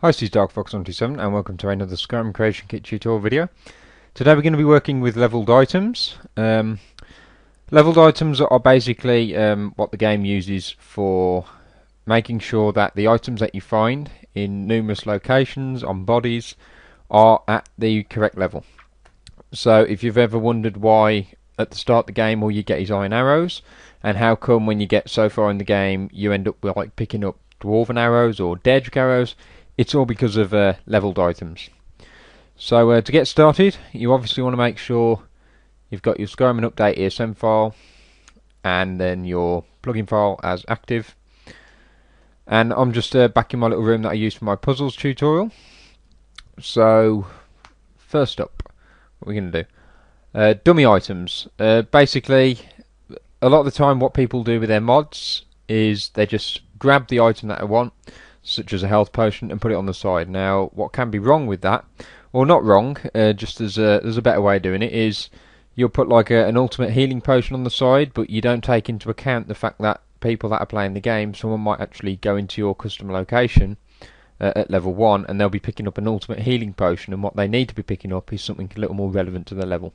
Hi, this is DarkFox127 and welcome to another Skyrim Creation Kit tutorial video. Today we're going to be working with leveled items. Leveled items are basically what the game uses for making sure that the items that you find in numerous locations on bodies are at the correct level. So if you've ever wondered why at the start of the game all you get is iron arrows, and how come when you get so far in the game you end up with like picking up dwarven arrows or Daedric arrows, it's all because of leveled items. So to get started, you obviously want to make sure you've got your Skyrim and Update ESM file and then your plugin file as active. And I'm just back in my little room that I used for my puzzles tutorial. So first up, what we're going to do, dummy items. Basically, a lot of the time what people do with their mods is they just grab the item that they want, such as a health potion, and put it on the side. Now, what can be wrong with that, or not wrong, just there's a better way of doing it, is you'll put like an ultimate healing potion on the side, but you don't take into account the fact that people that are playing the game, someone might actually go into your custom location at level 1 and they'll be picking up an ultimate healing potion, and what they need to be picking up is something a little more relevant to their level.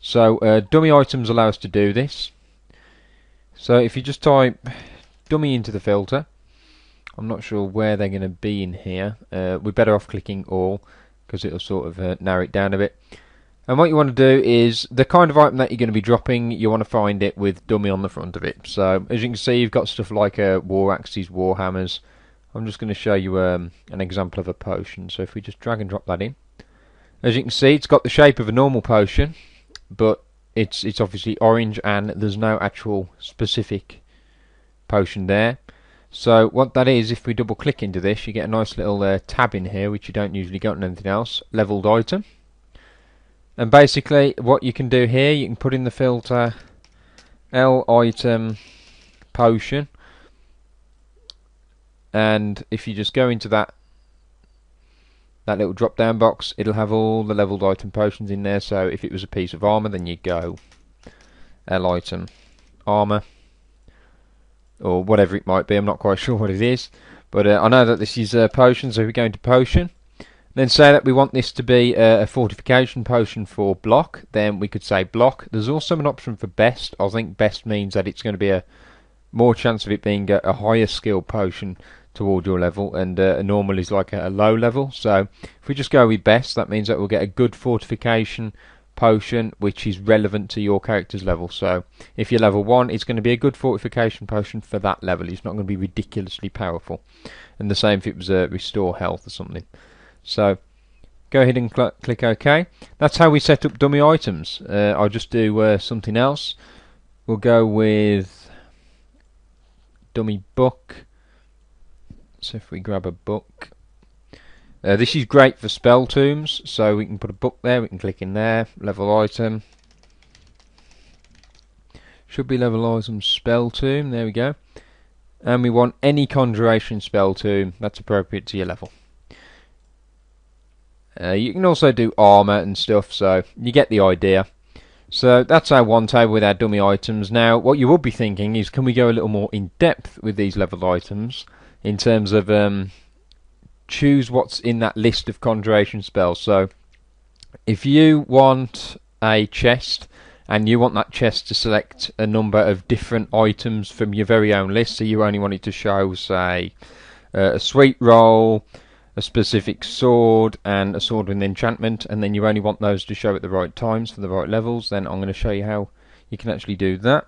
So dummy items allow us to do this. So if you just type dummy into the filter, I'm not sure where they're going to be in here. We're better off clicking all because it'll sort of narrow it down a bit. And what you want to do is the kind of item that you're going to be dropping, you want to find it with dummy on the front of it. So as you can see, you've got stuff like war axes, war hammers. I'm just going to show you an example of a potion. So if we just drag and drop that in, as you can see, it's got the shape of a normal potion, but it's obviously orange and there's no actual specific potion there. So what that is, if we double click into this, you get a nice little tab in here which you don't usually get on anything else, leveled item. And basically what you can do here, you can put in the filter L item potion, and if you just go into that little drop down box, it'll have all the leveled item potions in there. So if it was a piece of armor, then you go L item armor, or whatever it might be. I'm not quite sure what it is, but I know that this is a potion. So if we go into potion, then say that we want this to be a fortification potion for block, then we could say block. There's also an option for best. I think best means that it's going to be a more chance of it being a higher skill potion toward your level, and a normal is like a low level. So if we just go with best, that means that we'll get a good fortification potion which is relevant to your character's level. So if you're level 1, it's going to be a good fortification potion for that level. It's not going to be ridiculously powerful. And the same if it was a restore health or something. So go ahead and click OK. That's how we set up dummy items. I'll just do something else. We'll go with dummy book. So if we grab a book, this is great for spell tombs, so we can put a book there, we can click in there, level item, should be level item spell tomb, there we go, and we want any conjuration spell tomb that's appropriate to your level. You can also do armor and stuff, so you get the idea. So that's our one table with our dummy items. Now what you would be thinking is, can we go a little more in depth with these leveled items in terms of choose what's in that list of conjuration spells. So if you want a chest and you want that chest to select a number of different items from your very own list, so you only want it to show, say, a sweet roll, a specific sword, and a sword with an enchantment, and then you only want those to show at the right times for the right levels, then I'm going to show you how you can actually do that.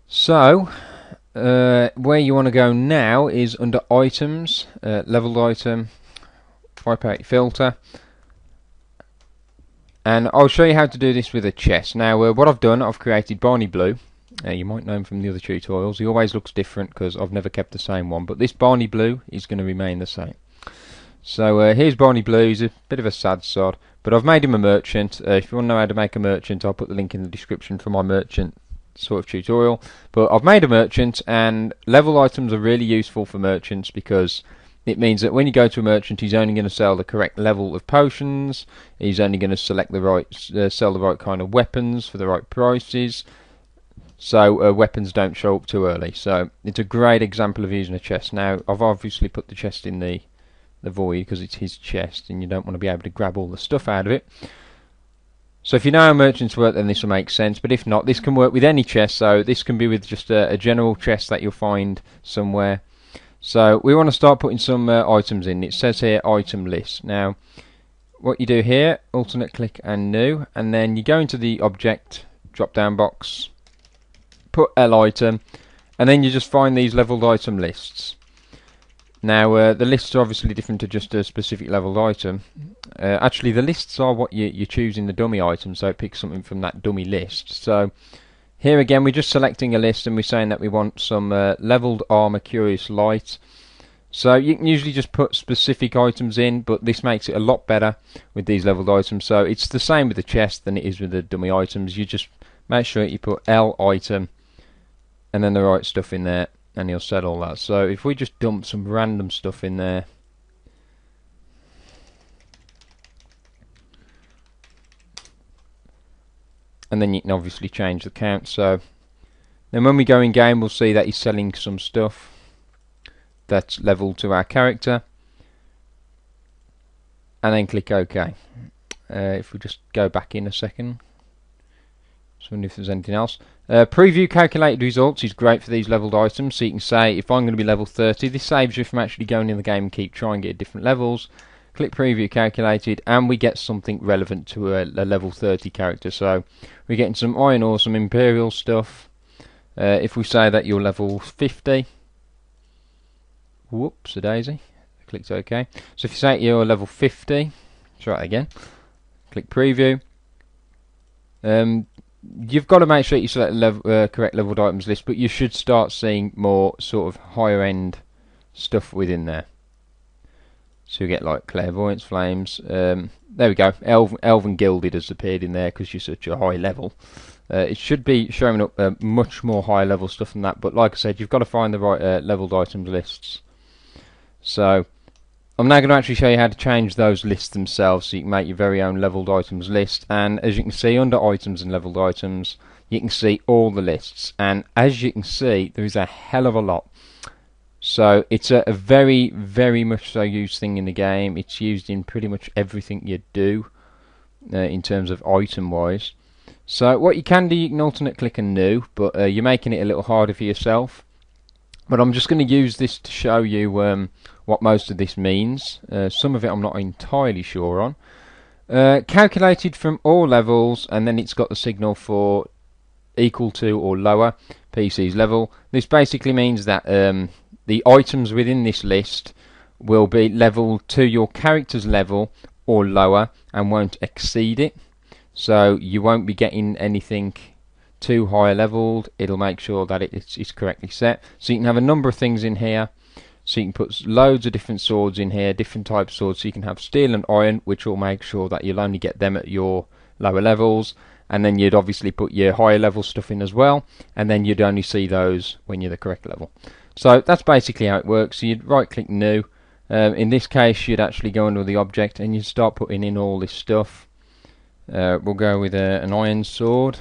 So where you want to go now is under items, leveled item, wipe out your filter, and I'll show you how to do this with a chest. Now what I've done, I've created Barney Blue. You might know him from the other tutorials. He always looks different because I've never kept the same one, but this Barney Blue is going to remain the same. So here's Barney Blue. He's a bit of a sad sod, but I've made him a merchant. If you want to know how to make a merchant, I'll put the link in the description for my merchant sort of tutorial. But I've made a merchant, and level items are really useful for merchants because it means that when you go to a merchant, he's only going to sell the correct level of potions, he's only going to select the right sell the right kind of weapons for the right prices. so weapons don't show up too early. So it's a great example of using a chest. Now I've obviously put the chest in the void because it's his chest and you don't want to be able to grab all the stuff out of it. So if you know how merchants work, then this will make sense, but if not, this can work with any chest. So this can be with just a general chest that you'll find somewhere. So we want to start putting some items in. It says here item list. Now what you do here, alternate click and new, and then you go into the object drop down box, put L item, and then you just find these leveled item lists. Now the lists are obviously different to just a specific leveled item. Actually the lists are what you choose in the dummy item, so it picks something from that dummy list. So here again we're just selecting a list and we're saying that we want some leveled armor curious light. So you can usually just put specific items in, but this makes it a lot better with these leveled items. So it's the same with the chest than it is with the dummy items. You just make sure you put L item and then the right stuff in there, and he'll set all that. So if we just dump some random stuff in there, and then you can obviously change the count. So then when we go in game, we'll see that he's selling some stuff that's leveled to our character, and then click OK. If we just go back in a second, so I wonder if there's anything else. Preview calculated results is great for these leveled items, so you can say if I'm going to be level 30, this saves you from actually going in the game and keep trying to get different levels. Click preview calculated and we get something relevant to a level 30 character. So we're getting some iron ore, some imperial stuff. If we say that you're level 50, whoops a daisy, clicked OK. So if you say you're level 50, try it again, click preview. You've got to make sure you select the correct leveled items list, but you should start seeing more sort of higher end stuff within there. So you get like clairvoyance, flames. There we go. Elven gilded has appeared in there because you're such a high level. It should be showing up much more high level stuff than that, but like I said, you've got to find the right leveled items lists. So I'm now going to actually show you how to change those lists themselves so you can make your very own leveled items list. And as you can see, under items and leveled items, you can see all the lists, and as you can see there is a hell of a lot. So it's a very, very much so used thing in the game. It's used in pretty much everything you do in terms of item wise. So what you can do, you can alternate click and new, but you're making it a little harder for yourself. But I'm just going to use this to show you what most of this means. Some of it I'm not entirely sure on. Calculated from all levels, and then it's got the signal for equal to or lower PC's level. This basically means that the items within this list will be leveled to your character's level or lower and won't exceed it. So you won't be getting anything too high leveled. It'll make sure that it's correctly set. So you can have a number of things in here. So you can put loads of different swords in here, different types of swords. So you can have steel and iron, which will make sure that you'll only get them at your lower levels. And then you'd obviously put your higher level stuff in as well, and then you'd only see those when you're the correct level. So that's basically how it works. So you'd right click new. In this case you'd actually go under the object and you'd start putting in all this stuff. We'll go with an iron sword,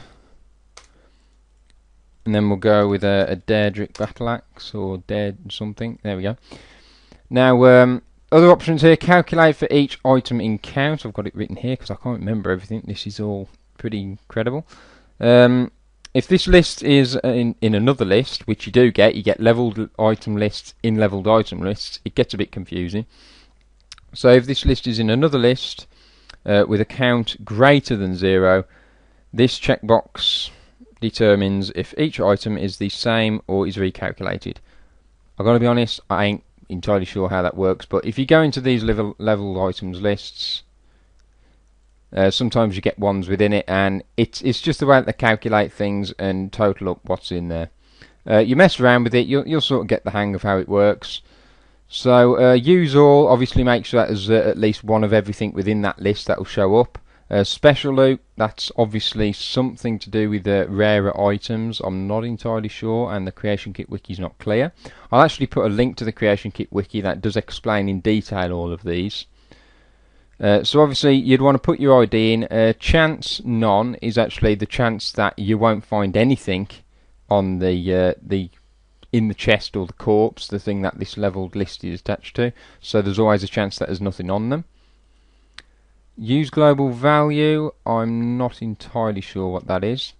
and then we'll go with a Daedric battle axe or Daed something. There we go. Now other options here, calculate for each item in count. I've got it written here because I can't remember everything. This is all pretty incredible. If this list is in another list, which you do get, you get leveled item lists in leveled item lists, it gets a bit confusing. So if this list is in another list with a count greater than 0, this checkbox determines if each item is the same or is recalculated. I've got to be honest, I ain't entirely sure how that works, but if you go into these leveled items lists, sometimes you get ones within it, and it's just the way that they calculate things and total up what's in there. You mess around with it, you'll sort of get the hang of how it works. So use all, obviously make sure that there's at least one of everything within that list that will show up. Special loot, that's obviously something to do with the rarer items. I'm not entirely sure, and the Creation Kit wiki is not clear. I'll actually put a link to the Creation Kit wiki that does explain in detail all of these. So obviously you'd want to put your ID in. Chance none is actually the chance that you won't find anything on the in the chest or the corpse, the thing that this leveled list is attached to. So there's always a chance that there's nothing on them. Use global value, I'm not entirely sure what that is.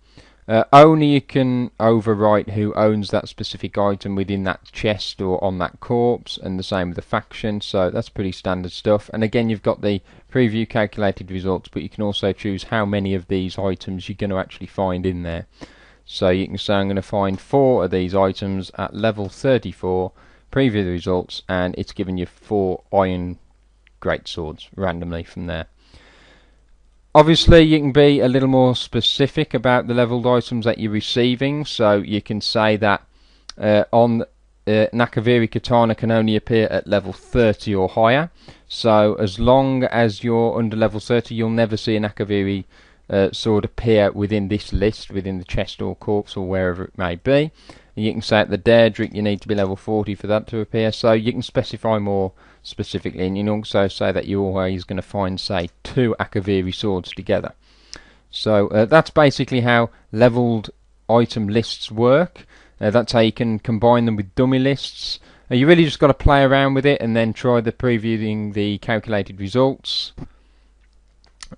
Only you can overwrite who owns that specific item within that chest or on that corpse, and the same with the faction, so that's pretty standard stuff. And again, you've got the preview calculated results, but you can also choose how many of these items you're going to actually find in there. So you can say I'm going to find 4 of these items at level 34, preview the results, and it's giving you 4 iron greatswords randomly from there. Obviously you can be a little more specific about the leveled items that you're receiving, so you can say that on Nakaviri Katana can only appear at level 30 or higher, so as long as you're under level 30 you'll never see a Nakaviri sword appear within this list, within the chest or corpse or wherever it may be. And you can say at the Daedric you need to be level 40 for that to appear, so you can specify more specifically, and you can also say that you're always going to find, say, 2 Akaviri swords together. So that's basically how leveled item lists work. That's how you can combine them with dummy lists. You really just got to play around with it and then try the previewing the calculated results,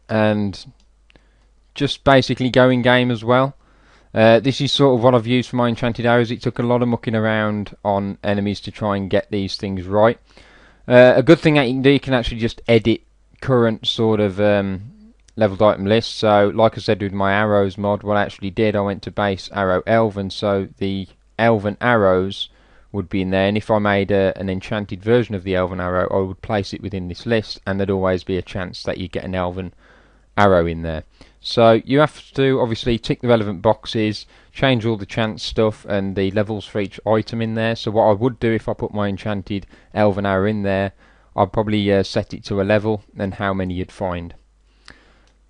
and just basically go in game as well. This is sort of what I've used for my enchanted arrows. It took a lot of mucking around on enemies to try and get these things right. A good thing that you can do, you can actually just edit current sort of leveled item lists. So like I said with my arrows mod, what I actually did, I went to base arrow elven, so the elven arrows would be in there, and if I made an enchanted version of the elven arrow, I would place it within this list, and there'd always be a chance that you get an elven arrow in there. So you have to obviously tick the relevant boxes, change all the chance stuff and the levels for each item in there. So what I would do if I put my enchanted elven arrow in there, I'd probably set it to a level and how many you'd find.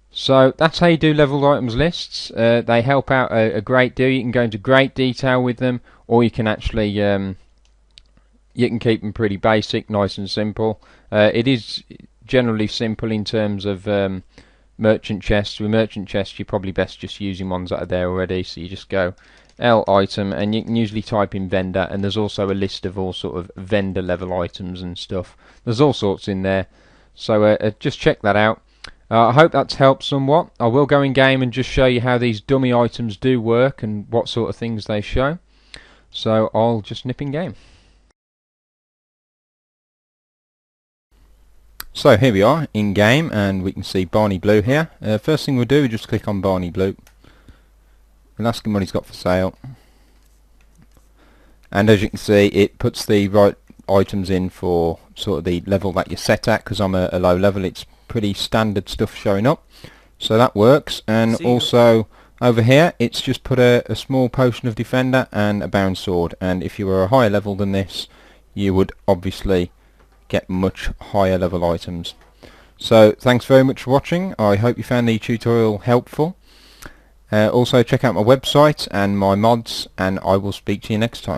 So that's how you do leveled items lists. They help out a great deal. You can go into great detail with them, or you can actually you can keep them pretty basic, nice and simple. It is generally simple in terms of merchant chests. With merchant chests you're probably best just using ones that are there already, so you just go L item and you can usually type in vendor, and there's also a list of all sort of vendor level items and stuff. There's all sorts in there, so just check that out. I hope that's helped somewhat. I will go in game and just show you how these dummy items do work and what sort of things they show, so I'll just nip in game. So here we are in game, and we can see Barney Blue here. First thing we'll do is just click on Barney Blue. We'll ask him what he's got for sale. And as you can see, it puts the right items in for sort of the level that you're set at. Because I'm a low level, it's pretty standard stuff showing up. So that works. And also over here, it's just put a small potion of defender and a bound sword. And if you were a higher level than this, you would obviously get much higher level items. So thanks very much for watching. I hope you found the tutorial helpful. Also check out my website and my mods, and I will speak to you next time.